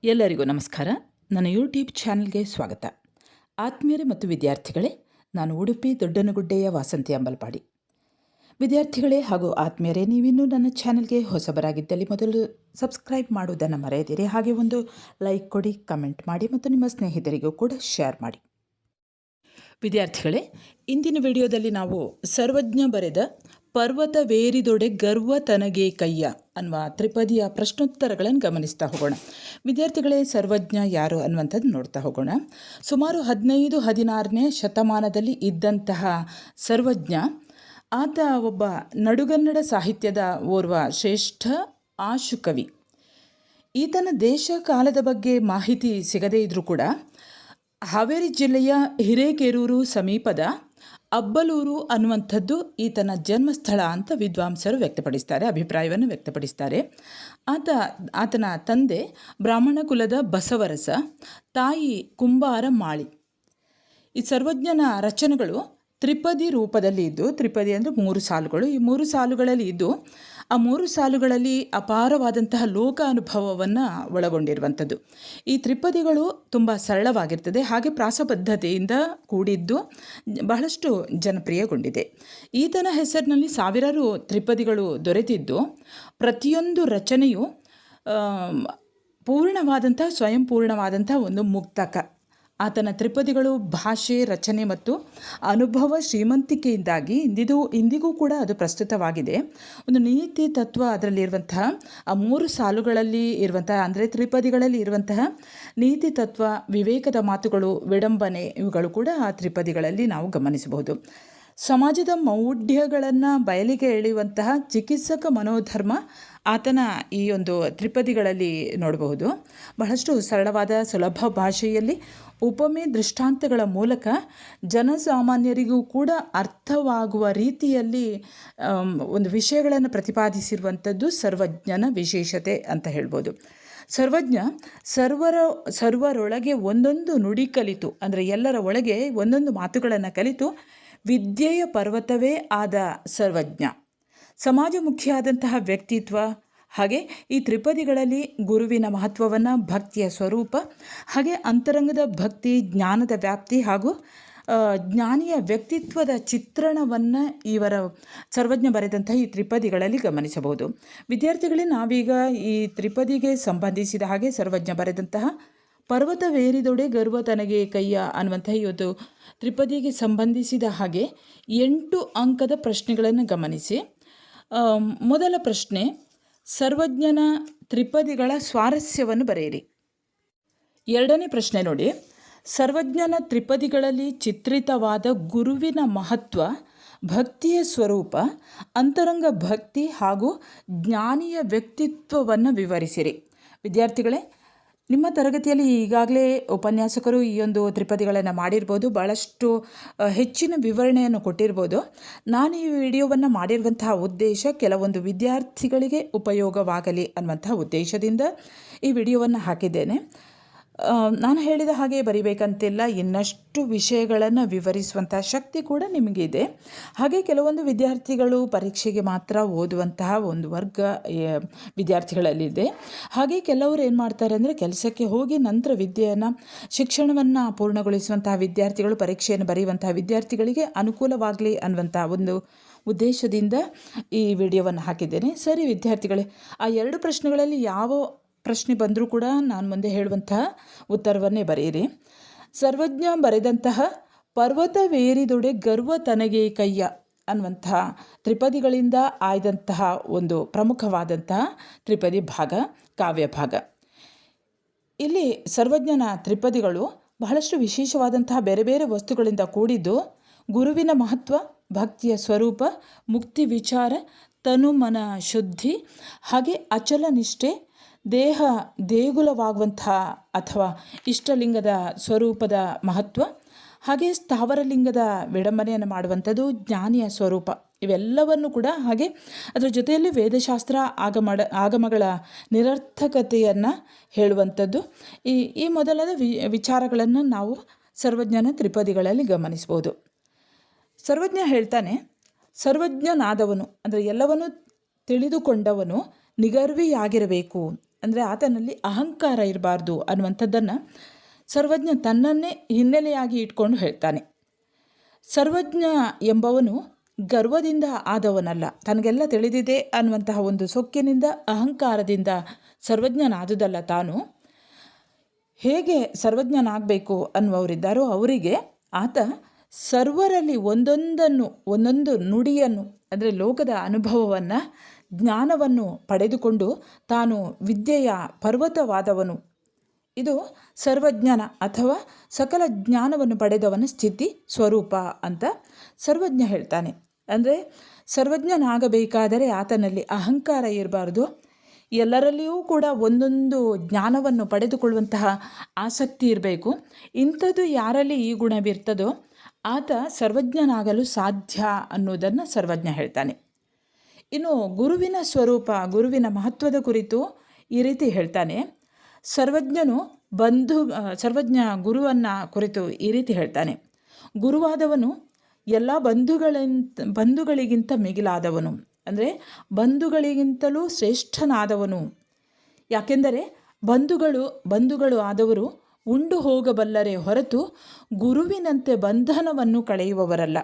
ಎಲ್ಲರಿಗೂ ನಮಸ್ಕಾರ. ನನ್ನ ಯೂಟ್ಯೂಬ್ ಚಾನಲ್ಗೆ ಸ್ವಾಗತ. ಆತ್ಮೀಯರೇ ಮತ್ತು ವಿದ್ಯಾರ್ಥಿಗಳೇ, ನಾನು ಉಡುಪಿ ದೊಡ್ಡನಗುಡ್ಡೆಯ ವಾಸಂತಿ ಅಂಬಲ್ಪಾಡಿ. ವಿದ್ಯಾರ್ಥಿಗಳೇ ಹಾಗೂ ಆತ್ಮೀಯರೇ, ನೀವಿನ್ನೂ ನನ್ನ ಚಾನಲ್ಗೆ ಹೊಸಬರಾಗಿದ್ದಲ್ಲಿ ಮೊದಲು ಸಬ್ಸ್ಕ್ರೈಬ್ ಮಾಡುವುದನ್ನು ಮರೆಯದಿರಿ. ಹಾಗೆ ಒಂದು ಲೈಕ್ ಕೊಡಿ, ಕಮೆಂಟ್ ಮಾಡಿ ಮತ್ತು ನಿಮ್ಮ ಸ್ನೇಹಿತರಿಗೂ ಕೂಡ ಶೇರ್ ಮಾಡಿ. ವಿದ್ಯಾರ್ಥಿಗಳೇ, ಇಂದಿನ ವಿಡಿಯೋದಲ್ಲಿ ನಾವು ಸರ್ವಜ್ಞ ಬರೆದ ಪರ್ವತವೇರಿದೊಡೆ ಗರ್ವ ತನಗೆ ಕಯ್ಯ ಅನ್ನುವ ತ್ರಿಪದಿಯ ಪ್ರಶ್ನೋತ್ತರಗಳನ್ನು ಗಮನಿಸ್ತಾ ಹೋಗೋಣ. ವಿದ್ಯಾರ್ಥಿಗಳೇ, ಸರ್ವಜ್ಞ ಯಾರು ಅನ್ನುವಂಥದ್ದು ನೋಡ್ತಾ ಹೋಗೋಣ. ಸುಮಾರು 15-16ನೇ ಶತಮಾನದಲ್ಲಿ ಇದ್ದಂತಹ ಸರ್ವಜ್ಞ, ಆತ ಒಬ್ಬ ನಡುಗನ್ನಡ ಸಾಹಿತ್ಯದ ಓರ್ವ ಶ್ರೇಷ್ಠ ಆಶುಕವಿ. ಈತನ ದೇಶ ಕಾಲದ ಬಗ್ಗೆ ಮಾಹಿತಿ ಸಿಗದೇ ಇದ್ದರೂ ಕೂಡ ಹಾವೇರಿ ಜಿಲ್ಲೆಯ ಹಿರೇಕೆರೂರು ಸಮೀಪದ ಅಬ್ಬಲೂರು ಅನ್ನುವಂಥದ್ದು ಈತನ ಜನ್ಮಸ್ಥಳ ಅಂತ ವಿದ್ವಾಂಸರು ಅಭಿಪ್ರಾಯವನ್ನು ವ್ಯಕ್ತಪಡಿಸ್ತಾರೆ. ಆತನ ತಂದೆ ಬ್ರಾಹ್ಮಣ ಕುಲದ ಬಸವರಸ, ತಾಯಿ ಕುಂಬಾರ ಮಾಳಿ. ಈ ಸರ್ವಜ್ಞನ ರಚನೆಗಳು ತ್ರಿಪದಿ ರೂಪದಲ್ಲಿ ಇದ್ದು, ತ್ರಿಪದಿ ಅಂದರೆ 3 ಸಾಲುಗಳು. ಈ 3 ಸಾಲುಗಳಲ್ಲಿ ಇದ್ದು, ಆ 3 ಸಾಲುಗಳಲ್ಲಿ ಅಪಾರವಾದಂತಹ ಲೋಕ ಅನುಭವವನ್ನು ಒಳಗೊಂಡಿರುವಂಥದ್ದು. ಈ ತ್ರಿಪದಿಗಳು ತುಂಬ ಸರಳವಾಗಿರ್ತದೆ, ಹಾಗೆ ಪ್ರಾಸಬದ್ಧತೆಯಿಂದ ಕೂಡಿದ್ದು ಬಹಳಷ್ಟು ಜನಪ್ರಿಯಗೊಂಡಿದೆ. ಈತನ ಹೆಸರಿನಲ್ಲಿ ಸಾವಿರಾರು ತ್ರಿಪದಿಗಳು ದೊರೆತಿದ್ದು, ಪ್ರತಿಯೊಂದು ರಚನೆಯು ಸ್ವಯಂ ಪೂರ್ಣವಾದಂಥ ಒಂದು ಮುಕ್ತಕ. ಆತನ ತ್ರಿಪದಿಗಳು ಭಾಷೆ, ರಚನೆ ಮತ್ತು ಅನುಭವ ಶ್ರೀಮಂತಿಕೆಯಿಂದಾಗಿ ಇಂದಿಗೂ ಕೂಡ ಅದು ಪ್ರಸ್ತುತವಾಗಿದೆ. ಒಂದು ನೀತಿ ತತ್ವ ಅದರಲ್ಲಿರುವಂತಹ ಆ 3 ಸಾಲುಗಳಲ್ಲಿ ಇರುವಂತಹ, ಅಂದರೆ ತ್ರಿಪದಿಗಳಲ್ಲಿ ಇರುವಂತಹ ನೀತಿ ತತ್ವ, ವಿವೇಕದ ಮಾತುಗಳು, ವಿಡಂಬನೆ, ಇವುಗಳು ಕೂಡ ಆ ತ್ರಿಪದಿಗಳಲ್ಲಿ ನಾವು ಗಮನಿಸಬಹುದು. ಸಮಾಜದ ಮೌಢ್ಯಗಳನ್ನು ಬಯಲಿಗೆ ಎಳೆಯುವಂತಹ ಚಿಕಿತ್ಸಕ ಮನೋಧರ್ಮ ಆತನ ಈ ಒಂದು ತ್ರಿಪದಿಗಳಲ್ಲಿ ನೋಡಬಹುದು. ಬಹಳಷ್ಟು ಸರಳವಾದ ಸುಲಭ ಭಾಷೆಯಲ್ಲಿ ಉಪಮೆ ದೃಷ್ಟಾಂತಗಳ ಮೂಲಕ ಜನಸಾಮಾನ್ಯರಿಗೂ ಕೂಡ ಅರ್ಥವಾಗುವ ರೀತಿಯಲ್ಲಿ ಒಂದು ವಿಷಯಗಳನ್ನು ಪ್ರತಿಪಾದಿಸಿರುವಂಥದ್ದು ಸರ್ವಜ್ಞನ ವಿಶೇಷತೆ ಅಂತ ಹೇಳ್ಬೋದು. ಸರ್ವಜ್ಞ ಸರ್ವರೊಳಗೆ ಒಂದೊಂದು ನುಡಿ ಕಲಿತು, ಅಂದರೆ ಎಲ್ಲರ ಒಳಗೆ ಒಂದೊಂದು ಮಾತುಗಳನ್ನು ಕಲಿತು ವಿದ್ಯೆಯ ಪರ್ವತವೇ ಆದ ಸರ್ವಜ್ಞ. ಸಮಾಜಮುಖಿಯಾದಂತಹ ವ್ಯಕ್ತಿತ್ವ, ಹಾಗೆ ಈ ತ್ರಿಪದಿಗಳಲ್ಲಿ ಗುರುವಿನ ಮಹತ್ವವನ್ನು, ಭಕ್ತಿಯ ಸ್ವರೂಪ, ಹಾಗೆ ಅಂತರಂಗದ ಭಕ್ತಿ, ಜ್ಞಾನದ ವ್ಯಾಪ್ತಿ ಹಾಗೂ ಜ್ಞಾನಿಯ ವ್ಯಕ್ತಿತ್ವದ ಚಿತ್ರಣವನ್ನು ಸರ್ವಜ್ಞ ಬರೆದಂತಹ ಈ ತ್ರಿಪದಿಗಳಲ್ಲಿ ಗಮನಿಸಬಹುದು. ವಿದ್ಯಾರ್ಥಿಗಳೇ, ನಾವೀಗ ಈ ತ್ರಿಪದಿಗೆ ಸಂಬಂಧಿಸಿದ ಹಾಗೆ ಸರ್ವಜ್ಞ ಬರೆದಂತಹ ಪರ್ವತವೇರಿದೊಡೆ ಗರ್ವ ತನಗೆ ಕಯ್ಯ ಅನ್ನುವಂಥ ಈ ಒಂದು ತ್ರಿಪದಿಗೆ ಸಂಬಂಧಿಸಿದ ಹಾಗೆ 8 ಅಂಕದ ಪ್ರಶ್ನೆಗಳನ್ನು ಗಮನಿಸಿ. ಮೊದಲ ಪ್ರಶ್ನೆ, ಸರ್ವಜ್ಞನ ತ್ರಿಪದಿಗಳ ಸ್ವಾರಸ್ಯವನ್ನು ಬರೆಯಿರಿ. ಎರಡನೇ ಪ್ರಶ್ನೆ ನೋಡಿ, ಸರ್ವಜ್ಞನ ತ್ರಿಪದಿಗಳಲ್ಲಿ ಚಿತ್ರಿತವಾದ ಗುರುವಿನ ಮಹತ್ವ, ಭಕ್ತಿಯ ಸ್ವರೂಪ, ಅಂತರಂಗ ಭಕ್ತಿ ಹಾಗೂ ಜ್ಞಾನಿಯ ವ್ಯಕ್ತಿತ್ವವನ್ನು ವಿವರಿಸಿರಿ. ವಿದ್ಯಾರ್ಥಿಗಳೇ, ನಿಮ್ಮ ತರಗತಿಯಲ್ಲಿ ಈಗಾಗಲೇ ಉಪನ್ಯಾಸಕರು ಈ ಒಂದು ತ್ರಿಪದಿಗಳನ್ನು ಮಾಡಿರ್ಬೋದು, ಭಾಳಷ್ಟು ಹೆಚ್ಚಿನ ವಿವರಣೆಯನ್ನು ಕೊಟ್ಟಿರ್ಬೋದು. ನಾನು ಈ ವಿಡಿಯೋವನ್ನು ಮಾಡಿರುವಂತಹ ಉದ್ದೇಶ ಕೆಲವೊಂದು ವಿದ್ಯಾರ್ಥಿಗಳಿಗೆ ಉಪಯೋಗವಾಗಲಿ ಅನ್ನುವಂತಹ ಉದ್ದೇಶದಿಂದ ಈ ವಿಡಿಯೋವನ್ನು ಹಾಕಿದ್ದೇನೆ. ನಾನು ಹೇಳಿದ ಹಾಗೆ ಬರಿಬೇಕಂತಿಲ್ಲ, ಇನ್ನಷ್ಟು ವಿಷಯಗಳನ್ನು ವಿವರಿಸುವಂತಹ ಶಕ್ತಿ ಕೂಡ ನಿಮಗಿದೆ. ಹಾಗೆ ಕೆಲವೊಂದು ವಿದ್ಯಾರ್ಥಿಗಳು ಪರೀಕ್ಷೆಗೆ ಮಾತ್ರ ಓದುವಂತಹ ಒಂದು ವರ್ಗ ವಿದ್ಯಾರ್ಥಿಗಳಲ್ಲಿದೆ. ಹಾಗೆ ಕೆಲವರು ಏನು ಮಾಡ್ತಾರೆ ಅಂದರೆ, ಕೆಲಸಕ್ಕೆ ಹೋಗಿ ನಂತರ ಶಿಕ್ಷಣವನ್ನು ಪೂರ್ಣಗೊಳಿಸುವಂತಹ ವಿದ್ಯಾರ್ಥಿಗಳು, ಪರೀಕ್ಷೆಯನ್ನು ಬರೆಯುವಂತಹ ವಿದ್ಯಾರ್ಥಿಗಳಿಗೆ ಅನುಕೂಲವಾಗಲಿ ಅನ್ನುವಂಥ ಒಂದು ಉದ್ದೇಶದಿಂದ ಈ ವಿಡಿಯೋವನ್ನು ಹಾಕಿದ್ದೇನೆ. ಸರಿ ವಿದ್ಯಾರ್ಥಿಗಳೇ, ಆ 2 ಪ್ರಶ್ನೆಗಳಲ್ಲಿ ಯಾವ ಪ್ರಶ್ನೆ ಬಂದರೂ ಕೂಡ ನಾನು ಮುಂದೆ ಹೇಳುವಂತಹ ಉತ್ತರವನ್ನೇ ಬರೆಯಿರಿ. ಸರ್ವಜ್ಞ ಬರೆದಂತಹ ಪರ್ವತವೇರಿದೊಡೆ ಗರ್ವ ತನಗೆ ಕಯ್ಯ ಅನ್ನುವಂತಹ ತ್ರಿಪದಿಗಳಿಂದ ಆಯ್ದಂತಹ ಒಂದು ಪ್ರಮುಖವಾದಂತಹ ತ್ರಿಪದಿ ಭಾಗ, ಕಾವ್ಯ ಭಾಗ. ಇಲ್ಲಿ ಸರ್ವಜ್ಞನ ತ್ರಿಪದಿಗಳು ಬಹಳಷ್ಟು ವಿಶೇಷವಾದಂತಹ ಬೇರೆ ಬೇರೆ ವಸ್ತುಗಳಿಂದ ಕೂಡಿದ್ದು, ಗುರುವಿನ ಮಹತ್ವ, ಭಕ್ತಿಯ ಸ್ವರೂಪ, ಮುಕ್ತಿ ವಿಚಾರ, ತನುಮನ ಶುದ್ಧಿ, ಹಾಗೆ ಅಚಲ ನಿಷ್ಠೆ, ದೇಹ ದೇಗುಲವಾಗುವಂತಹ ಅಥವಾ ಇಷ್ಟಲಿಂಗದ ಸ್ವರೂಪದ ಮಹತ್ವ, ಹಾಗೆ ಸ್ಥಾವರಲಿಂಗದ ವಿಡಂಬನೆಯನ್ನು ಮಾಡುವಂಥದ್ದು ಜ್ಞಾನಿಯ ಸ್ವರೂಪ, ಇವೆಲ್ಲವನ್ನು ಕೂಡ, ಹಾಗೆ ಅದರ ಜೊತೆಯಲ್ಲಿ ವೇದಶಾಸ್ತ್ರ ಆಗಮಗಳ ನಿರರ್ಥಕತೆಯನ್ನು ಹೇಳುವಂಥದ್ದು, ಈ ಮೊದಲಾದ ವಿಚಾರಗಳನ್ನು ನಾವು ಸರ್ವಜ್ಞನ ತ್ರಿಪದಿಗಳಲ್ಲಿ ಗಮನಿಸ್ಬೋದು. ಸರ್ವಜ್ಞ ಹೇಳ್ತಾನೆ, ಸರ್ವಜ್ಞನಾದವನು ಅಂದರೆ ಎಲ್ಲವನ್ನೂ ತಿಳಿದುಕೊಂಡವನು ನಿಗರ್ವಿಯಾಗಿರಬೇಕು ಅಂದರೆ ಆತನಲ್ಲಿ ಅಹಂಕಾರ ಇರಬಾರ್ದು ಅನ್ನುವಂಥದ್ದನ್ನು ಸರ್ವಜ್ಞ ತನ್ನನ್ನೇ ಹಿನ್ನೆಲೆಯಾಗಿ ಇಟ್ಕೊಂಡು ಹೇಳ್ತಾನೆ. ಸರ್ವಜ್ಞ ಎಂಬವನು ಗರ್ವದಿಂದ ಆದವನಲ್ಲ, ತನಗೆಲ್ಲ ತಿಳಿದಿದೆ ಅನ್ನುವಂತಹ ಒಂದು ಸೊಕ್ಕಿನಿಂದ ಅಹಂಕಾರದಿಂದ ಸರ್ವಜ್ಞನಾದುದಲ್ಲ ತಾನು. ಹೇಗೆ ಸರ್ವಜ್ಞನಾಗಬೇಕು ಅನ್ನುವವರಿದ್ದಾರೋ ಅವರಿಗೆ ಆತ ಸರ್ವರಲ್ಲಿ ಒಂದೊಂದು ನುಡಿಯನ್ನು, ಅಂದರೆ ಲೋಕದ ಅನುಭವವನ್ನು, ಜ್ಞಾನವನ್ನು ಪಡೆದುಕೊಂಡು ತಾನು ವಿದ್ಯೆಯ ಪರ್ವತವಾದವನು. ಇದು ಸರ್ವಜ್ಞನ ಅಥವಾ ಸಕಲ ಜ್ಞಾನವನ್ನು ಪಡೆದವನ ಸ್ಥಿತಿ ಸ್ವರೂಪ ಅಂತ ಸರ್ವಜ್ಞ ಹೇಳ್ತಾನೆ. ಅಂದರೆ ಸರ್ವಜ್ಞನಾಗಬೇಕಾದರೆ ಆತನಲ್ಲಿ ಅಹಂಕಾರ ಇರಬಾರ್ದು, ಎಲ್ಲರಲ್ಲಿಯೂ ಕೂಡ ಒಂದೊಂದು ಜ್ಞಾನವನ್ನು ಪಡೆದುಕೊಳ್ಳುವಂತಹ ಆಸಕ್ತಿ ಇರಬೇಕು. ಇಂಥದ್ದು ಯಾರಲ್ಲಿ ಈ ಗುಣವಿರ್ತದೋ ಆತ ಸರ್ವಜ್ಞನಾಗಲು ಸಾಧ್ಯ ಅನ್ನೋದನ್ನು ಸರ್ವಜ್ಞ ಹೇಳ್ತಾನೆ. ಇನ್ನು ಗುರುವಿನ ಸ್ವರೂಪ, ಗುರುವಿನ ಮಹತ್ವದ ಕುರಿತು ಈ ರೀತಿ ಹೇಳ್ತಾನೆ. ಸರ್ವಜ್ಞ ಗುರುವನ್ನು ಕುರಿತು ಈ ರೀತಿ ಹೇಳ್ತಾನೆ. ಗುರುವಾದವನು ಎಲ್ಲ ಬಂಧುಗಳಿಗಿಂತ ಮಿಗಿಲಾದವನು, ಅಂದರೆ ಬಂಧುಗಳಿಗಿಂತಲೂ ಶ್ರೇಷ್ಠನಾದವನು. ಯಾಕೆಂದರೆ ಬಂಧುಗಳು ಆದವರು ಉಂಡು ಹೋಗಬಲ್ಲರೇ ಹೊರತು ಗುರುವಿನಂತೆ ಬಂಧನವನ್ನು ಕಳೆಯುವವರಲ್ಲ.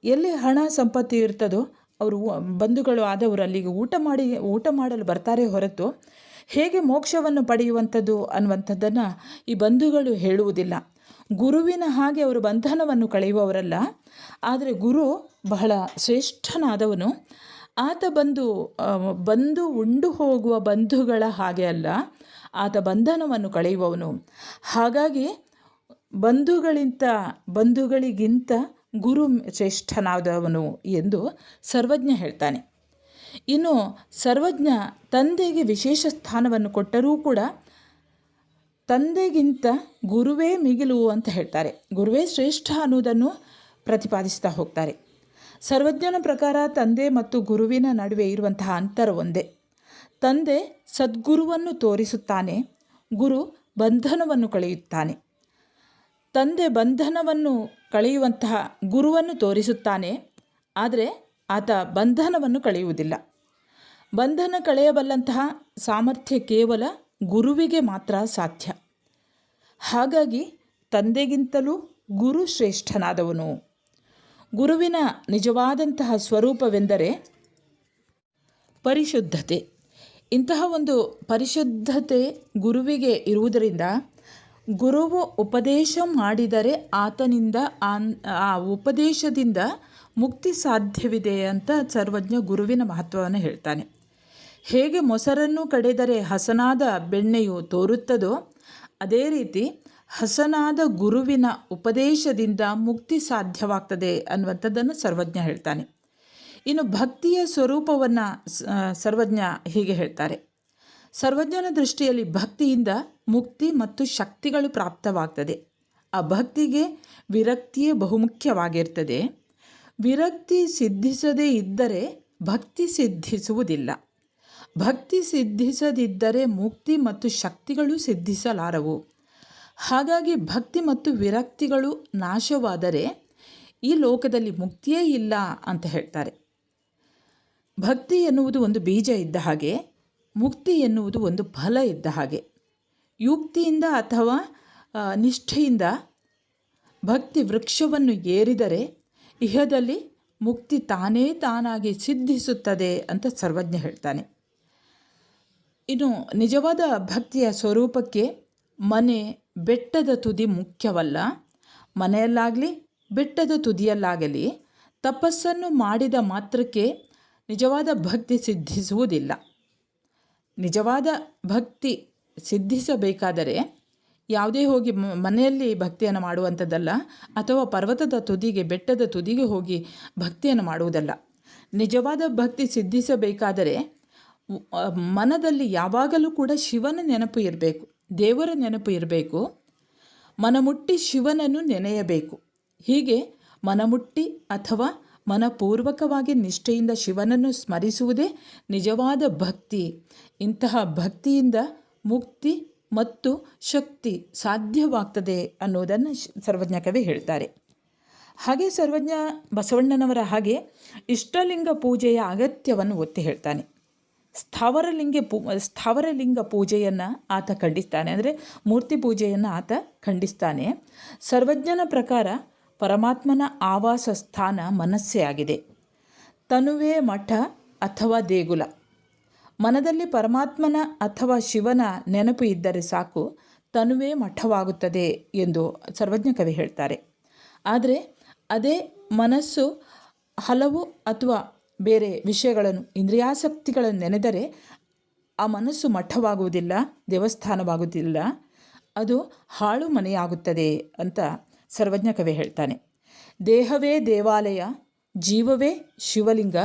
ಎಲ್ಲಿ ಹಣ ಸಂಪತ್ತು ಇರ್ತದೋ ಅವರು ಬಂಧುಗಳು ಆದವರು ಅಲ್ಲಿಗೆ ಊಟ ಮಾಡಲು ಬರ್ತಾರೆ ಹೊರತು ಹೇಗೆ ಮೋಕ್ಷವನ್ನು ಪಡೆಯುವಂಥದ್ದು ಅನ್ನುವಂಥದ್ದನ್ನು ಈ ಬಂಧುಗಳು ಹೇಳುವುದಿಲ್ಲ. ಗುರುವಿನ ಹಾಗೆ ಅವರು ಬಂಧನವನ್ನು ಕಳೆಯುವವರಲ್ಲ. ಆದರೆ ಗುರು ಬಹಳ ಶ್ರೇಷ್ಠನಾದವನು. ಆತ ಬಂದು ಉಂಡು ಹೋಗುವ ಬಂಧುಗಳ ಹಾಗೆ ಅಲ್ಲ, ಆತ ಬಂಧನವನ್ನು ಕಳೆಯುವವನು. ಹಾಗಾಗಿ ಬಂಧುಗಳಿಗಿಂತ ಗುರು ಶ್ರೇಷ್ಠನಾದವನು ಎಂದು ಸರ್ವಜ್ಞ ಹೇಳ್ತಾನೆ. ಇನ್ನು ಸರ್ವಜ್ಞ ತಂದೆಗೆ ವಿಶೇಷ ಸ್ಥಾನವನ್ನು ಕೊಟ್ಟರೂ ಕೂಡ ತಂದೆಗಿಂತ ಗುರುವೇ ಮಿಗಿಲು ಅಂತ ಹೇಳ್ತಾರೆ. ಗುರುವೇ ಶ್ರೇಷ್ಠ ಅನ್ನುವುದನ್ನು ಪ್ರತಿಪಾದಿಸ್ತಾ ಹೋಗ್ತಾರೆ. ಸರ್ವಜ್ಞನ ಪ್ರಕಾರ ತಂದೆ ಮತ್ತು ಗುರುವಿನ ನಡುವೆ ಇರುವಂತಹ ಅಂತರ ಒಂದೇ. ತಂದೆ ಸದ್ಗುರುವನ್ನು ತೋರಿಸುತ್ತಾನೆ, ಗುರು ಬಂಧನವನ್ನು ಕಳೆಯುತ್ತಾನೆ. ತಂದೆ ಬಂಧನವನ್ನು ಕಳೆಯುವಂತಹ ಗುರುವನ್ನು ತೋರಿಸುತ್ತಾನೆ, ಆದರೆ ಆತ ಬಂಧನವನ್ನು ಕಳೆಯುವುದಿಲ್ಲ. ಬಂಧನ ಕಳೆಯಬಲ್ಲಂತಹ ಸಾಮರ್ಥ್ಯ ಕೇವಲ ಗುರುವಿಗೆ ಮಾತ್ರ ಸಾಧ್ಯ. ಹಾಗಾಗಿ ತಂದೆಗಿಂತಲೂ ಗುರು ಶ್ರೇಷ್ಠನಾದವನು. ಗುರುವಿನ ನಿಜವಾದಂತಹ ಸ್ವರೂಪವೆಂದರೆ ಪರಿಶುದ್ಧತೆ. ಇಂತಹ ಒಂದು ಪರಿಶುದ್ಧತೆ ಗುರುವಿಗೆ ಇರುವುದರಿಂದ ಗುರುವು ಉಪದೇಶ ಮಾಡಿದರೆ ಆತನಿಂದ ಆ ಉಪದೇಶದಿಂದ ಮುಕ್ತಿ ಸಾಧ್ಯವಿದೆ ಅಂತ ಸರ್ವಜ್ಞ ಗುರುವಿನ ಮಹತ್ವವನ್ನು ಹೇಳ್ತಾನೆ. ಹೇಗೆ ಮೊಸರನ್ನು ಕಡೆದರೆ ಹಸನಾದ ಬೆಣ್ಣೆಯು ತೋರುತ್ತದೋ ಅದೇ ರೀತಿ ಹಸನಾದ ಗುರುವಿನ ಉಪದೇಶದಿಂದ ಮುಕ್ತಿ ಸಾಧ್ಯವಾಗ್ತದೆ ಅನ್ನುವಂಥದ್ದನ್ನು ಸರ್ವಜ್ಞ ಹೇಳ್ತಾನೆ. ಇನ್ನು ಭಕ್ತಿಯ ಸ್ವರೂಪವನ್ನು ಸರ್ವಜ್ಞ ಹೀಗೆ ಹೇಳ್ತಾರೆ. ಸರ್ವಜ್ಞನ ದೃಷ್ಟಿಯಲ್ಲಿ ಭಕ್ತಿಯಿಂದ ಮುಕ್ತಿ ಮತ್ತು ಶಕ್ತಿಗಳು ಪ್ರಾಪ್ತವಾಗ್ತದೆ. ಆ ಭಕ್ತಿಗೆ ವಿರಕ್ತಿಯೇ ಬಹುಮುಖ್ಯವಾಗಿರ್ತದೆ. ವಿರಕ್ತಿ ಸಿದ್ಧಿಸದೇ ಇದ್ದರೆ ಭಕ್ತಿ ಸಿದ್ಧಿಸುವುದಿಲ್ಲ. ಭಕ್ತಿ ಸಿದ್ಧಿಸದಿದ್ದರೆ ಮುಕ್ತಿ ಮತ್ತು ಶಕ್ತಿಗಳು ಸಿದ್ಧಿಸಲಾರವು. ಹಾಗಾಗಿ ಭಕ್ತಿ ಮತ್ತು ವಿರಕ್ತಿಗಳು ನಾಶವಾದರೆ ಈ ಲೋಕದಲ್ಲಿ ಮುಕ್ತಿಯೇ ಇಲ್ಲ ಅಂತ ಹೇಳ್ತಾರೆ. ಭಕ್ತಿ ಎನ್ನುವುದು ಒಂದು ಬೀಜ ಇದ್ದ ಹಾಗೆ, ಮುಕ್ತಿ ಎನ್ನುವುದು ಒಂದು ಫಲ ಇದ್ದ ಹಾಗೆ. ಯುಕ್ತಿಯಿಂದ ಅಥವಾ ನಿಷ್ಠೆಯಿಂದ ಭಕ್ತಿ ವೃಕ್ಷವನ್ನು ಏರಿದರೆ ಇಹದಲ್ಲಿ ಮುಕ್ತಿ ತಾನಾಗಿ ಸಿದ್ಧಿಸುತ್ತದೆ ಅಂತ ಸರ್ವಜ್ಞ ಹೇಳ್ತಾನೆ. ಇನ್ನು ನಿಜವಾದ ಭಕ್ತಿಯ ಸ್ವರೂಪಕ್ಕೆ ಮನೆ, ಬೆಟ್ಟದ ತುದಿ ಮುಖ್ಯವಲ್ಲ. ಮನೆಯಲ್ಲಾಗಲಿ ಬೆಟ್ಟದ ತುದಿಯಲ್ಲಾಗಲಿ ತಪಸ್ಸನ್ನು ಮಾಡಿದ ಮಾತ್ರಕ್ಕೆ ನಿಜವಾದ ಭಕ್ತಿ ಸಿದ್ಧಿಸುವುದಿಲ್ಲ. ನಿಜವಾದ ಭಕ್ತಿ ಸಿದ್ಧಿಸಬೇಕಾದರೆ ಯಾವುದೇ ಹೋಗಿ ಮನೆಯಲ್ಲಿ ಭಕ್ತಿಯನ್ನು ಮಾಡುವಂಥದ್ದಲ್ಲ, ಅಥವಾ ಪರ್ವತದ ತುದಿಗೆ, ಬೆಟ್ಟದ ತುದಿಗೆ ಹೋಗಿ ಭಕ್ತಿಯನ್ನು ಮಾಡುವುದಲ್ಲ. ನಿಜವಾದ ಭಕ್ತಿ ಸಿದ್ಧಿಸಬೇಕಾದರೆ ಮನದಲ್ಲಿ ಯಾವಾಗಲೂ ಕೂಡ ಶಿವನ ನೆನಪು ಇರಬೇಕು, ದೇವರ ನೆನಪು ಇರಬೇಕು. ಮನಮುಟ್ಟಿ ಶಿವನನ್ನು ನೆನೆಯಬೇಕು. ಹೀಗೆ ಮನಮುಟ್ಟಿ ಅಥವಾ ಮನಪೂರ್ವಕವಾಗಿ ನಿಷ್ಠೆಯಿಂದ ಶಿವನನ್ನು ಸ್ಮರಿಸುವುದೇ ನಿಜವಾದ ಭಕ್ತಿ. ಇಂತಹ ಭಕ್ತಿಯಿಂದ ಮುಕ್ತಿ ಮತ್ತು ಶಕ್ತಿ ಸಾಧ್ಯವಾಗ್ತದೆ ಅನ್ನೋದನ್ನು ಸರ್ವಜ್ಞ ಕವಿ ಹೇಳ್ತಾರೆ. ಹಾಗೆ ಸರ್ವಜ್ಞ ಬಸವಣ್ಣನವರ ಹಾಗೆ ಇಷ್ಟಲಿಂಗ ಪೂಜೆಯ ಅಗತ್ಯವನ್ನು ಒತ್ತಿ ಹೇಳ್ತಾನೆ. ಸ್ಥಾವರಲಿಂಗ ಪೂಜೆಯನ್ನು ಆತ ಖಂಡಿಸ್ತಾನೆ, ಅಂದರೆ ಮೂರ್ತಿ ಪೂಜೆಯನ್ನು ಆತ ಖಂಡಿಸ್ತಾನೆ. ಸರ್ವಜ್ಞನ ಪ್ರಕಾರ ಪರಮಾತ್ಮನ ಆವಾಸ ಸ್ಥಾನ ಮನಸ್ಸೇ ಆಗಿದೆ. ತನುವೇ ಮಠ ಅಥವಾ ದೇಗುಲ. ಮನದಲ್ಲಿ ಪರಮಾತ್ಮನ ಅಥವಾ ಶಿವನ ನೆನಪು ಇದ್ದರೆ ಸಾಕು, ತನುವೇ ಮಠವಾಗುತ್ತದೆ ಎಂದು ಸರ್ವಜ್ಞ ಕವಿ ಹೇಳ್ತಾರೆ. ಆದರೆ ಅದೇ ಮನಸ್ಸು ಹಲವು ಅಥವಾ ಬೇರೆ ವಿಷಯಗಳನ್ನು, ಇಂದ್ರಿಯಾಸಕ್ತಿಗಳನ್ನು ನೆನೆದರೆ ಆ ಮನಸ್ಸು ಮಠವಾಗುವುದಿಲ್ಲ, ದೇವಸ್ಥಾನವಾಗುವುದಿಲ್ಲ, ಅದು ಹಾಳು ಮನೆಯಾಗುತ್ತದೆ ಅಂತ ಸರ್ವಜ್ಞ ಕವಿ ಹೇಳ್ತಾನೆ. ದೇಹವೇ ದೇವಾಲಯ, ಜೀವವೇ ಶಿವಲಿಂಗ.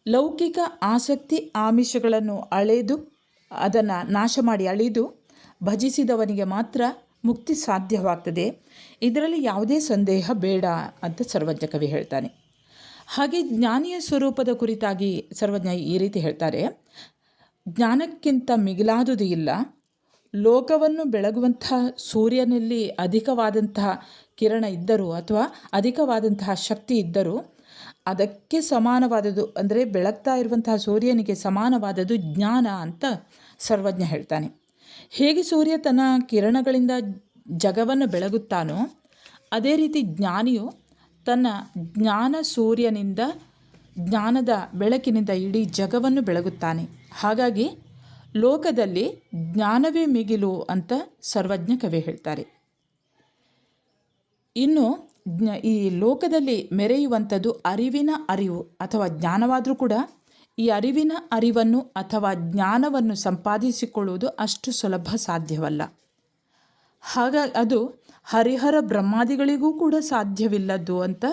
ಲೌಕಿಕ ಆಸಕ್ತಿ ಆಮಿಷಗಳನ್ನು ಅದನ್ನು ನಾಶ ಮಾಡಿ ಅಳಿದು ಭಜಿಸಿದವನಿಗೆ ಮಾತ್ರ ಮುಕ್ತಿ ಸಾಧ್ಯವಾಗ್ತದೆ. ಇದರಲ್ಲಿ ಯಾವುದೇ ಸಂದೇಹ ಬೇಡ ಅಂತ ಸರ್ವಜ್ಞ ಕವಿ ಹೇಳ್ತಾನೆ. ಹಾಗೆ ಜ್ಞಾನಿಯ ಸ್ವರೂಪದ ಕುರಿತಾಗಿ ಸರ್ವಜ್ಞ ಈ ರೀತಿ ಹೇಳ್ತಾರೆ. ಜ್ಞಾನಕ್ಕಿಂತ ಮಿಗಿಲಾದುದು ಇಲ್ಲ. ಲೋಕವನ್ನು ಬೆಳಗುವಂತಹ ಸೂರ್ಯನಲ್ಲಿ ಅಧಿಕವಾದಂತಹ ಕಿರಣ ಇದ್ದರೂ ಅಥವಾ ಅಧಿಕವಾದಂತಹ ಶಕ್ತಿ ಇದ್ದರೂ ಅದಕ್ಕೆ ಸಮಾನವಾದದ್ದು, ಅಂದರೆ ಬೆಳಗ್ತಾ ಇರುವಂತಹ ಸೂರ್ಯನಿಗೆ ಸಮಾನವಾದದ್ದು ಜ್ಞಾನ ಅಂತ ಸರ್ವಜ್ಞ ಹೇಳ್ತಾನೆ. ಹೇಗೆ ಸೂರ್ಯ ತನ್ನ ಕಿರಣಗಳಿಂದ ಜಗವನ್ನು ಬೆಳಗುತ್ತಾನೋ ಅದೇ ರೀತಿ ಜ್ಞಾನಿಯು ತನ್ನ ಜ್ಞಾನ ಸೂರ್ಯನಿಂದ, ಜ್ಞಾನದ ಬೆಳಕಿನಿಂದ ಇಡೀ ಜಗವನ್ನು ಬೆಳಗುತ್ತಾನೆ. ಹಾಗಾಗಿ ಲೋಕದಲ್ಲಿ ಜ್ಞಾನವೇ ಮಿಗಿಲು ಅಂತ ಸರ್ವಜ್ಞ ಕವಿ ಹೇಳ್ತಾರೆ. ಇನ್ನು ಈ ಲೋಕದಲ್ಲಿ ಮೆರೆಯುವಂಥದ್ದು ಅರಿವಿನ ಅರಿವು ಅಥವಾ ಜ್ಞಾನವಾದರೂ ಕೂಡ ಈ ಅರಿವಿನ ಅರಿವನ್ನು ಅಥವಾ ಜ್ಞಾನವನ್ನು ಸಂಪಾದಿಸಿಕೊಳ್ಳುವುದು ಅಷ್ಟು ಸುಲಭ ಸಾಧ್ಯವಲ್ಲ. ಹಾಗಾಗಿ ಅದು ಹರಿಹರ ಬ್ರಹ್ಮಾದಿಗಳಿಗೂ ಕೂಡ ಸಾಧ್ಯವಿಲ್ಲದ್ದು ಅಂತ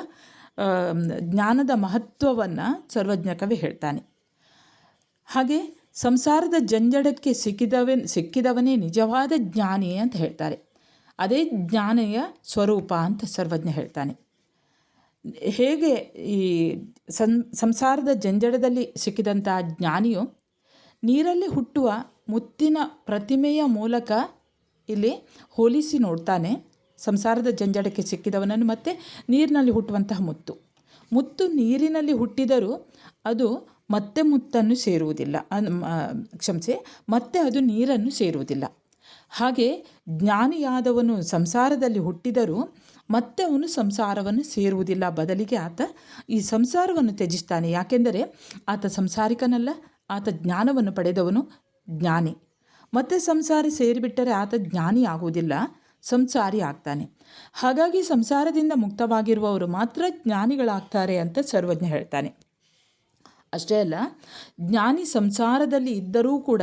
ಜ್ಞಾನದ ಮಹತ್ವವನ್ನು ಸರ್ವಜ್ಞ ಕವಿ ಹೇಳ್ತಾನೆ. ಹಾಗೆ ಸಂಸಾರದ ಜಂಜಡಕ್ಕೆ ಸಿಕ್ಕಿದವನೇ ನಿಜವಾದ ಜ್ಞಾನಿ ಅಂತ ಹೇಳ್ತಾರೆ. ಅದೇ ಜ್ಞಾನಿಯ ಸ್ವರೂಪ ಅಂತ ಸರ್ವಜ್ಞ ಹೇಳ್ತಾನೆ. ಹೇಗೆ ಈ ಸಂಸಾರದ ಜಂಜಡದಲ್ಲಿ ಸಿಕ್ಕಿದಂಥ ಜ್ಞಾನಿಯು ನೀರಲ್ಲಿ ಹುಟ್ಟುವ ಮುತ್ತಿನ ಪ್ರತಿಮೆಯ ಮೂಲಕ ಇಲ್ಲಿ ಹೋಲಿಸಿ ನೋಡ್ತಾನೆ ಸಂಸಾರದ ಜಂಜಡಕ್ಕೆ ಸಿಕ್ಕಿದವನನ್ನು ಮತ್ತು ನೀರಿನಲ್ಲಿ ಹುಟ್ಟುವಂತಹ ಮುತ್ತು ನೀರಿನಲ್ಲಿ ಹುಟ್ಟಿದರೂ ಅದು ಮತ್ತೆ ಮುತ್ತನ್ನು ಸೇರುವುದಿಲ್ಲ, ಮತ್ತೆ ಅದು ನೀರನ್ನು ಸೇರುವುದಿಲ್ಲ. ಹಾಗೆ ಜ್ಞಾನಿಯಾದವನು ಸಂಸಾರದಲ್ಲಿ ಹುಟ್ಟಿದರೂ ಮತ್ತೆ ಅವನು ಸಂಸಾರವನ್ನು ಸೇರುವುದಿಲ್ಲ, ಬದಲಿಗೆ ಆತ ಈ ಸಂಸಾರವನ್ನು ತ್ಯಜಿಸ್ತಾನೆ. ಯಾಕೆಂದರೆ ಆತ ಸಂಸಾರಿಕನಲ್ಲ, ಆತ ಜ್ಞಾನವನ್ನು ಪಡೆದವನು ಜ್ಞಾನಿ. ಮತ್ತೆ ಸಂಸಾರಿ ಸೇರಿಬಿಟ್ಟರೆ ಆತ ಜ್ಞಾನಿ ಆಗುವುದಿಲ್ಲ, ಸಂಸಾರಿ ಆಗ್ತಾನೆ. ಹಾಗಾಗಿ ಸಂಸಾರದಿಂದ ಮುಕ್ತವಾಗಿರುವವರು ಮಾತ್ರ ಜ್ಞಾನಿಗಳಾಗ್ತಾರೆ ಅಂತ ಸರ್ವಜ್ಞ ಹೇಳ್ತಾನೆ. ಅಷ್ಟೇ ಅಲ್ಲ, ಜ್ಞಾನಿ ಸಂಸಾರದಲ್ಲಿ ಇದ್ದರೂ ಕೂಡ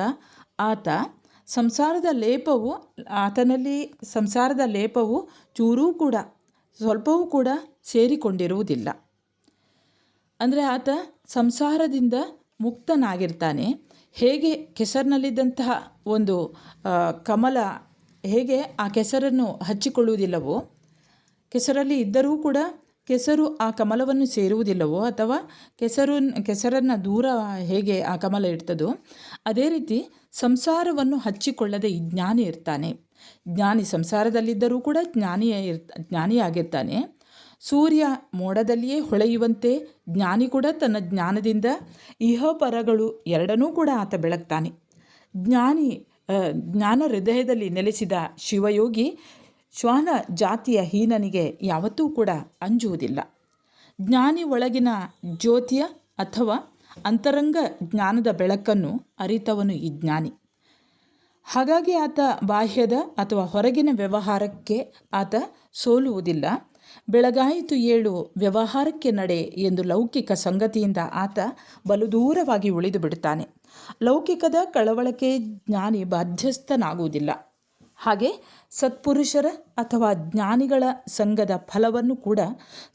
ಆತ ಸಂಸಾರದ ಲೇಪವು ಚೂರೂ ಕೂಡ ಸ್ವಲ್ಪವೂ ಕೂಡ ಸೇರಿಕೊಂಡಿರುವುದಿಲ್ಲ. ಅಂದರೆ ಆತ ಸಂಸಾರದಿಂದ ಮುಕ್ತನಾಗಿರ್ತಾನೆ. ಹೇಗೆ ಕೆಸರಿನಲ್ಲಿದ್ದಂತಹ ಒಂದು ಕಮಲ ಹೇಗೆ ಆ ಕೆಸರನ್ನು ಹಚ್ಚಿಕೊಳ್ಳುವುದಿಲ್ಲವೋ, ಕೆಸರಲ್ಲಿ ಇದ್ದರೂ ಕೂಡ ಕೆಸರು ಆ ಕಮಲವನ್ನು ಸೇರುವುದಿಲ್ಲವೋ, ಅಥವಾ ಕೆಸರನ್ನು ದೂರ ಹೇಗೆ ಆ ಕಮಲ ಇಡ್ತದೋ, ಅದೇ ರೀತಿ ಸಂಸಾರವನ್ನು ಹಚ್ಚಿಕೊಳ್ಳದೆ ಈ ಜ್ಞಾನಿ ಇರ್ತಾನೆ. ಜ್ಞಾನಿ ಸಂಸಾರದಲ್ಲಿದ್ದರೂ ಕೂಡ ಜ್ಞಾನಿಯಾಗಿರ್ತಾನೆ. ಸೂರ್ಯ ಮೋಡದಲ್ಲಿಯೇ ಹೊಳೆಯುವಂತೆ ಜ್ಞಾನಿ ಕೂಡ ತನ್ನ ಜ್ಞಾನದಿಂದ ಇಹಪರಗಳು ಎರಡನ್ನೂ ಕೂಡ ಆತ ಬೆಳಗ್ತಾನೆ. ಜ್ಞಾನ ಹೃದಯದಲ್ಲಿ ನೆಲೆಸಿದ ಶಿವಯೋಗಿ ಶ್ವಾನ ಜಾತಿಯ ಹೀನನಿಗೆ ಯಾವತ್ತೂ ಕೂಡ ಅಂಜುವುದಿಲ್ಲ. ಜ್ಞಾನಿ ಒಳಗಿನ ಜ್ಯೋತಿಯ ಅಥವಾ ಅಂತರಂಗ ಜ್ಞಾನದ ಬೆಳಕನ್ನು ಅರಿತವನು ಈ ಜ್ಞಾನಿ. ಹಾಗಾಗಿ ಆತ ಬಾಹ್ಯದ ಅಥವಾ ಹೊರಗಿನ ವ್ಯವಹಾರಕ್ಕೆ ಆತ ಸೋಲುವುದಿಲ್ಲ. ಬೆಳಗಾಯಿತು ಏಳು ವ್ಯವಹಾರಕ್ಕೆ ನಡೆ ಎಂದು ಲೌಕಿಕ ಸಂಗತಿಯಿಂದ ಆತ ಬಲು ದೂರವಾಗಿ ಉಳಿದು ಬಿಡುತ್ತಾನೆ. ಲೌಕಿಕದ ಕಳವಳಕ್ಕೆ ಜ್ಞಾನಿ ಬಾಧ್ಯಸ್ಥನಾಗುವುದಿಲ್ಲ. ಹಾಗೆ ಸತ್ಪುರುಷರ ಅಥವಾ ಜ್ಞಾನಿಗಳ ಸಂಘದ ಫಲವನ್ನು ಕೂಡ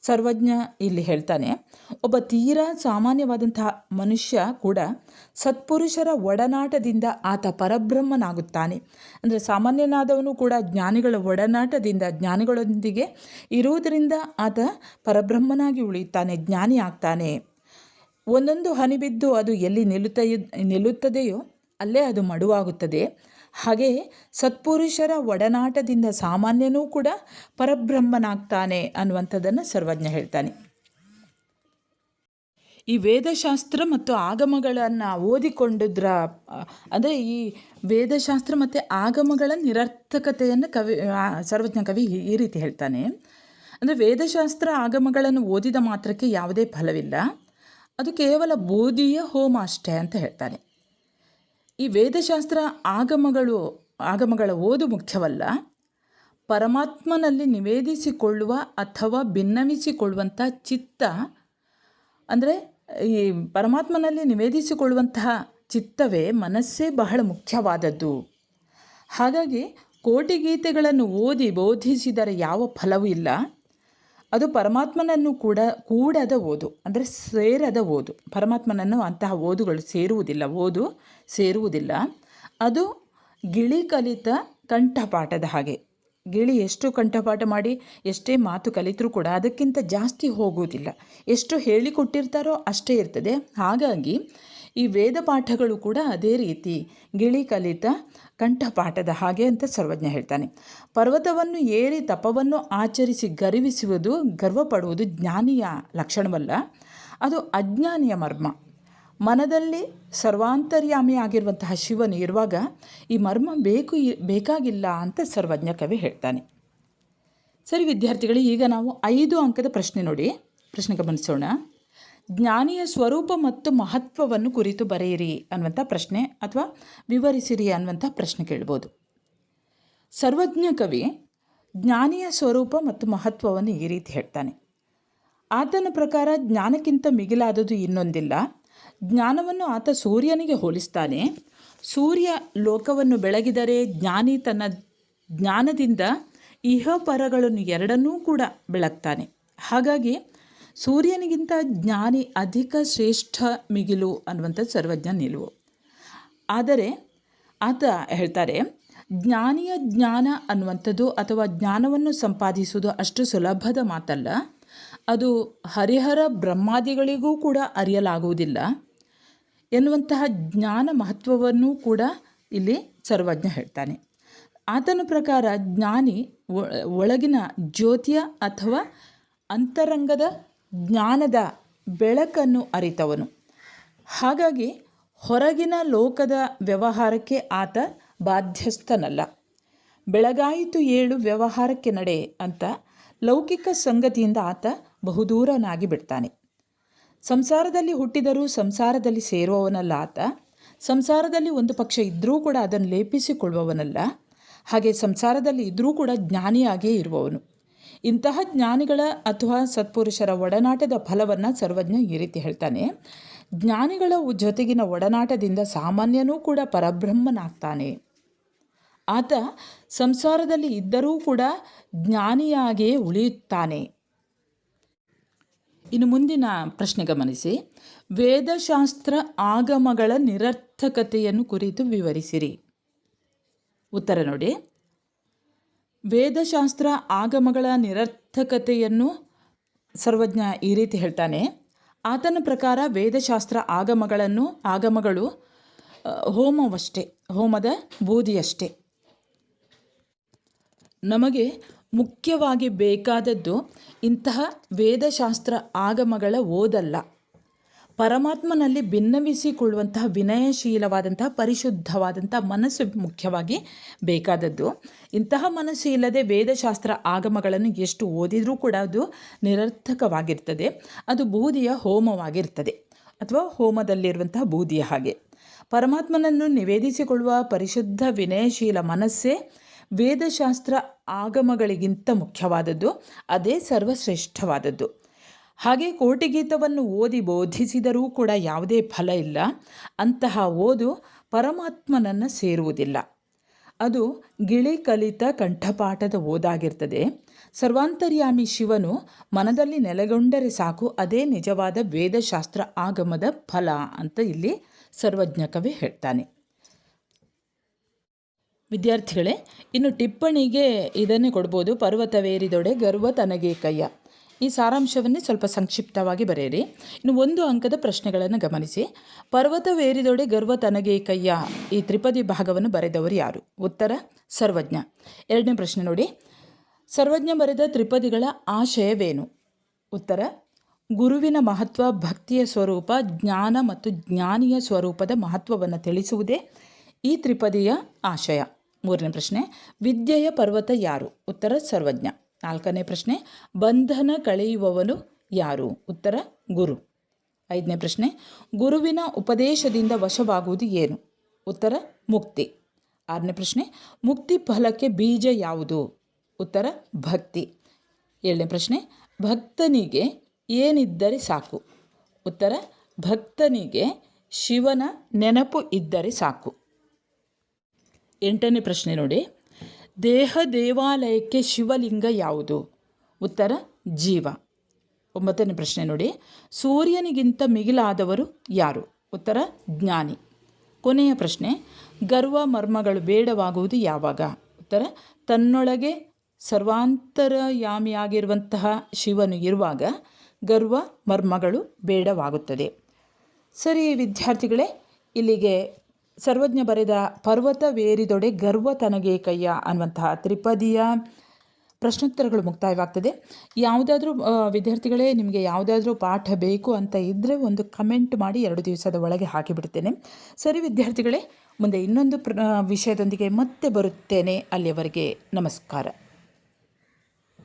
ಸರ್ವಜ್ಞ ಇಲ್ಲಿ ಹೇಳ್ತಾನೆ. ಒಬ್ಬ ತೀರಾ ಸಾಮಾನ್ಯವಾದಂತಹ ಮನುಷ್ಯ ಕೂಡ ಸತ್ಪುರುಷರ ಒಡನಾಟದಿಂದ ಆತ ಪರಬ್ರಹ್ಮನಾಗುತ್ತಾನೆ. ಅಂದರೆ ಸಾಮಾನ್ಯನಾದವನು ಕೂಡ ಜ್ಞಾನಿಗಳ ಒಡನಾಟದಿಂದ, ಜ್ಞಾನಿಗಳೊಂದಿಗೆ ಇರುವುದರಿಂದ ಆತ ಪರಬ್ರಹ್ಮನಾಗಿ ಉಳಿಯುತ್ತಾನೆ, ಜ್ಞಾನಿ ಆಗ್ತಾನೆ. ಒಂದೊಂದು ಹನಿ ಬಿದ್ದು ಅದು ಎಲ್ಲಿ ನಿಲ್ಲುತ್ತದೆಯೋ ಅಲ್ಲೇ ಅದು ಮಡುವಾಗುತ್ತದೆ. ಹಾಗೆಯೇ ಸತ್ಪುರುಷರ ಒಡನಾಟದಿಂದ ಸಾಮಾನ್ಯನೂ ಕೂಡ ಪರಬ್ರಹ್ಮನಾಗ್ತಾನೆ ಅನ್ನುವಂಥದ್ದನ್ನು ಸರ್ವಜ್ಞ ಹೇಳ್ತಾನೆ. ಈ ವೇದಶಾಸ್ತ್ರ ಮತ್ತು ಆಗಮಗಳನ್ನು ಓದಿಕೊಂಡಿದ್ರ ಅಂದರೆ ಈ ವೇದಶಾಸ್ತ್ರ ಮತ್ತು ಆಗಮಗಳ ನಿರರ್ಥಕತೆಯನ್ನು ಸರ್ವಜ್ಞ ಕವಿ ಈ ರೀತಿ ಹೇಳ್ತಾನೆ. ಅಂದರೆ ವೇದಶಾಸ್ತ್ರ ಆಗಮಗಳನ್ನು ಓದಿದ ಮಾತ್ರಕ್ಕೆ ಯಾವುದೇ ಫಲವಿಲ್ಲ, ಅದು ಕೇವಲ ಬೋಧಿಯ ಹೋಮ ಅಷ್ಟೇ ಅಂತ ಹೇಳ್ತಾನೆ. ಈ ವೇದಶಾಸ್ತ್ರ ಆಗಮಗಳ ಓದು ಮುಖ್ಯವಲ್ಲ, ಪರಮಾತ್ಮನಲ್ಲಿ ನಿವೇದಿಸಿಕೊಳ್ಳುವ ಅಥವಾ ಭಿನ್ನವಿಸಿಕೊಳ್ಳುವಂಥ ಚಿತ್ತ, ಅಂದರೆ ಈ ಪರಮಾತ್ಮನಲ್ಲಿ ನಿವೇದಿಸಿಕೊಳ್ಳುವಂತಹ ಚಿತ್ತವೇ ಮನಸ್ಸೇ ಬಹಳ ಮುಖ್ಯವಾದದ್ದು. ಹಾಗಾಗಿ ಕೋಟಿ ಗೀತೆಗಳನ್ನು ಓದಿ ಬೋಧಿಸಿದರೆ ಯಾವ ಫಲವೂ ಇಲ್ಲ. ಅದು ಪರಮಾತ್ಮನನ್ನು ಕೂಡದ ಓದು, ಅಂದರೆ ಸೇರದ ಓದು. ಪರಮಾತ್ಮನನ್ನು ಅಂತಹ ಓದುಗಳು ಸೇರುವುದಿಲ್ಲ. ಅದು ಗಿಳಿ ಕಲಿತ ಕಂಠಪಾಠದ ಹಾಗೆ. ಗಿಳಿ ಎಷ್ಟು ಕಂಠಪಾಠ ಮಾಡಿ ಎಷ್ಟೇ ಮಾತು ಕಲಿತರೂ ಕೂಡ ಅದಕ್ಕಿಂತ ಜಾಸ್ತಿ ಹೋಗುವುದಿಲ್ಲ. ಎಷ್ಟು ಹೇಳಿಕೊಟ್ಟಿರ್ತಾರೋ ಅಷ್ಟೇ ಇರ್ತದೆ. ಹಾಗಾಗಿ ಈ ವೇದ ಪಾಠಗಳು ಕೂಡ ಅದೇ ರೀತಿ ಗಿಳಿ ಕಲಿತ ಕಂಠಪಾಠದ ಹಾಗೆ ಅಂತ ಸರ್ವಜ್ಞ ಹೇಳ್ತಾನೆ. ಪರ್ವತವನ್ನು ಏರಿ ತಪವನ್ನು ಆಚರಿಸಿ ಗರ್ವಪಡುವುದು ಜ್ಞಾನಿಯ ಲಕ್ಷಣವಲ್ಲ, ಅದು ಅಜ್ಞಾನಿಯ ಮರ್ಮ. ಮನದಲ್ಲಿ ಸರ್ವಾಂತರ್ಯಾಮಿಯಾಗಿರುವಂತಹ ಶಿವನು ಇರುವಾಗ ಈ ಮರ್ಮ ಬೇಕಾಗಿಲ್ಲ ಅಂತ ಸರ್ವಜ್ಞ ಕವಿ ಹೇಳ್ತಾನೆ. ಸರಿ ವಿದ್ಯಾರ್ಥಿಗಳೇ, ಈಗ ನಾವು 5 ಅಂಕದ ಪ್ರಶ್ನೆ ಗಮನಿಸೋಣ. ಜ್ಞಾನಿಯ ಸ್ವರೂಪ ಮತ್ತು ಮಹತ್ವವನ್ನು ಕುರಿತು ಬರೆಯಿರಿ ಅನ್ನುವಂಥ ಪ್ರಶ್ನೆ, ಅಥವಾ ವಿವರಿಸಿರಿ ಅನ್ನುವಂಥ ಪ್ರಶ್ನೆ ಕೇಳ್ಬೋದು. ಸರ್ವಜ್ಞ ಕವಿ ಜ್ಞಾನಿಯ ಸ್ವರೂಪ ಮತ್ತು ಮಹತ್ವವನ್ನು ಈ ರೀತಿ ಹೇಳ್ತಾನೆ. ಆತನ ಪ್ರಕಾರ ಜ್ಞಾನಕ್ಕಿಂತ ಮಿಗಿಲಾದದು ಇನ್ನೊಂದಿಲ್ಲ. ಜ್ಞಾನವನ್ನು ಆತ ಸೂರ್ಯನಿಗೆ ಹೋಲಿಸ್ತಾನೆ. ಸೂರ್ಯ ಲೋಕವನ್ನು ಬೆಳಗಿದರೆ ಜ್ಞಾನಿ ತನ್ನ ಜ್ಞಾನದಿಂದ ಇಹಪರಗಳನ್ನು ಎರಡನ್ನೂ ಕೂಡ ಬೆಳಗ್ತಾನೆ. ಹಾಗಾಗಿ ಸೂರ್ಯನಿಗಿಂತ ಜ್ಞಾನಿ ಅಧಿಕ ಶ್ರೇಷ್ಠ ಮಿಗಿಲು ಅನ್ನುವಂಥದ್ದು ಸರ್ವಜ್ಞ ನಿಲುವು. ಆದರೆ ಆತ ಹೇಳ್ತಾರೆ, ಜ್ಞಾನಿಯ ಜ್ಞಾನ ಅನ್ನುವಂಥದ್ದು ಅಥವಾ ಜ್ಞಾನವನ್ನು ಸಂಪಾದಿಸುವುದು ಅಷ್ಟು ಸುಲಭದ ಮಾತಲ್ಲ. ಅದು ಹರಿಹರ ಬ್ರಹ್ಮಾದಿಗಳಿಗೂ ಕೂಡ ಅರಿಯಲಾಗುವುದಿಲ್ಲ ಎನ್ನುವಂತಹ ಜ್ಞಾನ ಮಹತ್ವವನ್ನು ಕೂಡ ಇಲ್ಲಿ ಸರ್ವಜ್ಞ ಹೇಳ್ತಾನೆ. ಆತನ ಪ್ರಕಾರ ಜ್ಞಾನಿ ಒಳಗಿನ ಜ್ಯೋತಿಯ ಅಥವಾ ಅಂತರಂಗದ ಜ್ಞಾನದ ಬೆಳಕನ್ನು ಅರಿತವನು. ಹಾಗಾಗಿ ಹೊರಗಿನ ಲೋಕದ ವ್ಯವಹಾರಕ್ಕೆ ಆತ ಬಾಧ್ಯಸ್ಥನಲ್ಲ. ಬೆಳಗಾಯಿತು ಏಳು ವ್ಯವಹಾರಕ್ಕೆ ನಡೆ ಅಂತ ಲೌಕಿಕ ಸಂಗತಿಯಿಂದ ಆತ ಬಹುದೂರನಾಗಿ ಬಿಡ್ತಾನೆ. ಸಂಸಾರದಲ್ಲಿ ಹುಟ್ಟಿದರೂ ಸಂಸಾರದಲ್ಲಿ ಸೇರುವವನಲ್ಲ ಆತ. ಸಂಸಾರದಲ್ಲಿ ಒಂದು ಪಕ್ಷ ಇದ್ದರೂ ಕೂಡ ಅದನ್ನು ಲೇಪಿಸಿಕೊಳ್ಳುವವನಲ್ಲ. ಹಾಗೆ ಸಂಸಾರದಲ್ಲಿ ಇದ್ದರೂ ಕೂಡ ಜ್ಞಾನಿಯಾಗಿಯೇ ಇರುವವನು. ಇಂತಹ ಜ್ಞಾನಿಗಳ ಅಥವಾ ಸತ್ಪುರುಷರ ಒಡನಾಟದ ಫಲವನ್ನು ಸರ್ವಜ್ಞ ಈ ರೀತಿ ಹೇಳ್ತಾನೆ. ಜ್ಞಾನಿಗಳ ಜೊತೆಗಿನ ಒಡನಾಟದಿಂದ ಸಾಮಾನ್ಯನೂ ಕೂಡ ಪರಬ್ರಹ್ಮನಾಗ್ತಾನೆ. ಆತ ಸಂಸಾರದಲ್ಲಿ ಇದ್ದರೂ ಕೂಡ ಜ್ಞಾನಿಯಾಗಿಯೇ ಉಳಿಯುತ್ತಾನೆ. ಇನ್ನು ಮುಂದಿನ ಪ್ರಶ್ನೆ ಗಮನಿಸಿ. ವೇದಶಾಸ್ತ್ರ ಆಗಮಗಳ ನಿರರ್ಥಕತೆಯನ್ನು ಕುರಿತು ವಿವರಿಸಿರಿ. ಉತ್ತರ ನೋಡಿ. ವೇದಶಾಸ್ತ್ರ ಆಗಮಗಳ ನಿರರ್ಥಕತೆಯನ್ನು ಸರ್ವಜ್ಞ ಈ ರೀತಿ ಹೇಳ್ತಾನೆ. ಆತನ ಪ್ರಕಾರ ವೇದಶಾಸ್ತ್ರ ಆಗಮಗಳು ಹೋಮವಷ್ಟೇ, ಹೋಮದ ಬೂದಿಯಷ್ಟೇ. ನಮಗೆ ಮುಖ್ಯವಾಗಿ ಬೇಕಾದದ್ದು ಇಂತಹ ವೇದಶಾಸ್ತ್ರ ಆಗಮಗಳ ಓದಲ್ಲ. ಪರಮಾತ್ಮನಲ್ಲಿ ಭಿನ್ನವಿಸಿಕೊಳ್ಳುವಂತಹ ವಿನಯಶೀಲವಾದಂತಹ ಪರಿಶುದ್ಧವಾದಂಥ ಮನಸ್ಸು ಮುಖ್ಯವಾಗಿ ಬೇಕಾದದ್ದು. ಇಂತಹ ಮನಸ್ಸು ಇಲ್ಲದೆ ವೇದಶಾಸ್ತ್ರ ಆಗಮಗಳನ್ನು ಎಷ್ಟು ಓದಿದರೂ ಕೂಡ ಅದು ನಿರರ್ಥಕವಾಗಿರ್ತದೆ. ಅದು ಬೂದಿಯ ಹೋಮವಾಗಿರ್ತದೆ, ಅಥವಾ ಹೋಮದಲ್ಲಿರುವಂತಹ ಬೂದಿಯ ಹಾಗೆ. ಪರಮಾತ್ಮನನ್ನು ನಿವೇದಿಸಿಕೊಳ್ಳುವ ಪರಿಶುದ್ಧ ವಿನಯಶೀಲ ಮನಸ್ಸೇ ವೇದಶಾಸ್ತ್ರ ಆಗಮಗಳಿಗಿಂತ ಮುಖ್ಯವಾದದ್ದು. ಅದೇ ಸರ್ವಶ್ರೇಷ್ಠವಾದದ್ದು. ಹಾಗೆ ಕೋಟಿಗೀತವನ್ನು ಓದಿ ಬೋಧಿಸಿದರೂ ಕೂಡ ಯಾವುದೇ ಫಲ ಇಲ್ಲ. ಅಂತಹ ಓದು ಪರಮಾತ್ಮನನ್ನು ಸೇರುವುದಿಲ್ಲ. ಅದು ಗಿಳಿ ಕಲಿತ ಕಂಠಪಾಠದ ಓದಾಗಿರ್ತದೆ. ಸರ್ವಾಂತರ್ಯಾಮಿ ಶಿವನು ಮನದಲ್ಲಿ ನೆಲೆಗೊಂಡರೆ ಸಾಕು, ಅದೇ ನಿಜವಾದ ವೇದಶಾಸ್ತ್ರ ಆಗಮದ ಫಲ ಅಂತ ಇಲ್ಲಿ ಸರ್ವಜ್ಞ ಕವಿ ಹೇಳ್ತಾನೆ. ವಿದ್ಯಾರ್ಥಿಗಳೇ, ಇನ್ನು ಟಿಪ್ಪಣಿಗೆ ಇದನ್ನೇ ಕೊಡ್ಬೋದು. ಪರ್ವತವೇರಿದೊಡೆ ಗರ್ವ ತನಗೆ ಕಯ್ಯ. ಈ ಸಾರಾಂಶವನ್ನೇ ಸ್ವಲ್ಪ ಸಂಕ್ಷಿಪ್ತವಾಗಿ ಬರೆಯಿರಿ. ಇನ್ನು 1 ಅಂಕದ ಪ್ರಶ್ನೆಗಳನ್ನು ಗಮನಿಸಿ. ಪರ್ವತವೇರಿದೊಡೆ ಗರ್ವ ತನಗೆ ಕಯ್ಯ, ಈ ತ್ರಿಪದಿ ಭಾಗವನ್ನು ಬರೆದವರು ಯಾರು? ಉತ್ತರ ಸರ್ವಜ್ಞ. 2ನೇ ಪ್ರಶ್ನೆ ನೋಡಿ. ಸರ್ವಜ್ಞ ಬರೆದ ತ್ರಿಪದಿಗಳ ಆಶಯವೇನು? ಉತ್ತರ ಗುರುವಿನ ಮಹತ್ವ, ಭಕ್ತಿಯ ಸ್ವರೂಪ, ಜ್ಞಾನ ಮತ್ತು ಜ್ಞಾನಿಯ ಸ್ವರೂಪದ ಮಹತ್ವವನ್ನು ತಿಳಿಸುವುದೇ ಈ ತ್ರಿಪದಿಯ ಆಶಯ. 3ನೇ ಪ್ರಶ್ನೆ, ವಿದ್ಯೆಯ ಪರ್ವತ ಯಾರು? ಉತ್ತರ ಸರ್ವಜ್ಞ. 4ನೇ ಪ್ರಶ್ನೆ, ಬಂಧನ ಕಳೆಯುವವನು ಯಾರು? ಉತ್ತರ ಗುರು. 5ನೇ ಪ್ರಶ್ನೆ, ಗುರುವಿನ ಉಪದೇಶದಿಂದ ವಶವಾಗುವುದು ಏನು? ಉತ್ತರ ಮುಕ್ತಿ. 6ನೇ ಪ್ರಶ್ನೆ, ಮುಕ್ತಿ ಫಲಕ್ಕೆ ಬೀಜ ಯಾವುದು? ಉತ್ತರ ಭಕ್ತಿ. 7ನೇ ಪ್ರಶ್ನೆ, ಭಕ್ತನಿಗೆ ಏನಿದ್ದರೆ ಸಾಕು? ಉತ್ತರ ಭಕ್ತನಿಗೆ ಶಿವನ ನೆನಪು ಇದ್ದರೆ ಸಾಕು. 8ನೇ ಪ್ರಶ್ನೆ ನೋಡಿ, ದೇಹ ದೇವಾಲಯಕ್ಕೆ ಶಿವಲಿಂಗ ಯಾವುದು? ಉತ್ತರ ಜೀವ. 9ನೇ ಪ್ರಶ್ನೆ ನೋಡಿ, ಸೂರ್ಯನಿಗಿಂತ ಮಿಗಿಲಾದವರು ಯಾರು? ಉತ್ತರ ಜ್ಞಾನಿ. ಕೊನೆಯ ಪ್ರಶ್ನೆ, ಗರ್ವ ಮರ್ಮಗಳು ಬೇಡವಾಗುವುದು ಯಾವಾಗ? ಉತ್ತರ ತನ್ನೊಳಗೆ ಸರ್ವಾಂತರ್ಯಾಮಿಯಾಗಿರುವಂತಹ ಶಿವನು ಇರುವಾಗ ಗರ್ವ ಮರ್ಮಗಳು ಬೇಡವಾಗುತ್ತದೆ. ಸರಿ ವಿದ್ಯಾರ್ಥಿಗಳೇ, ಇಲ್ಲಿಗೆ ಸರ್ವಜ್ಞ ಬರೆದ ಪರ್ವತವೇರಿದೊಡೆ ಗರ್ವ ತನಗೆ ಕಯ್ಯ ಅನ್ನುವಂತಹ ತ್ರಿಪದಿಯ ಪ್ರಶ್ನೋತ್ತರಗಳು ಮುಕ್ತಾಯವಾಗ್ತದೆ. ಯಾವುದಾದ್ರೂ ವಿದ್ಯಾರ್ಥಿಗಳೇ ನಿಮಗೆ ಯಾವುದಾದ್ರೂ ಪಾಠ ಬೇಕು ಅಂತ ಇದ್ದರೆ ಒಂದು ಕಮೆಂಟ್ ಮಾಡಿ 2 ದಿವಸದ ಒಳಗೆ ಹಾಕಿಬಿಡ್ತೇನೆ. ಸರಿ ವಿದ್ಯಾರ್ಥಿಗಳೇ, ಮುಂದೆ ಇನ್ನೊಂದು ವಿಷಯದೊಂದಿಗೆ ಮತ್ತೆ ಬರುತ್ತೇನೆ. ಅಲ್ಲಿಯವರೆಗೆ ನಮಸ್ಕಾರ.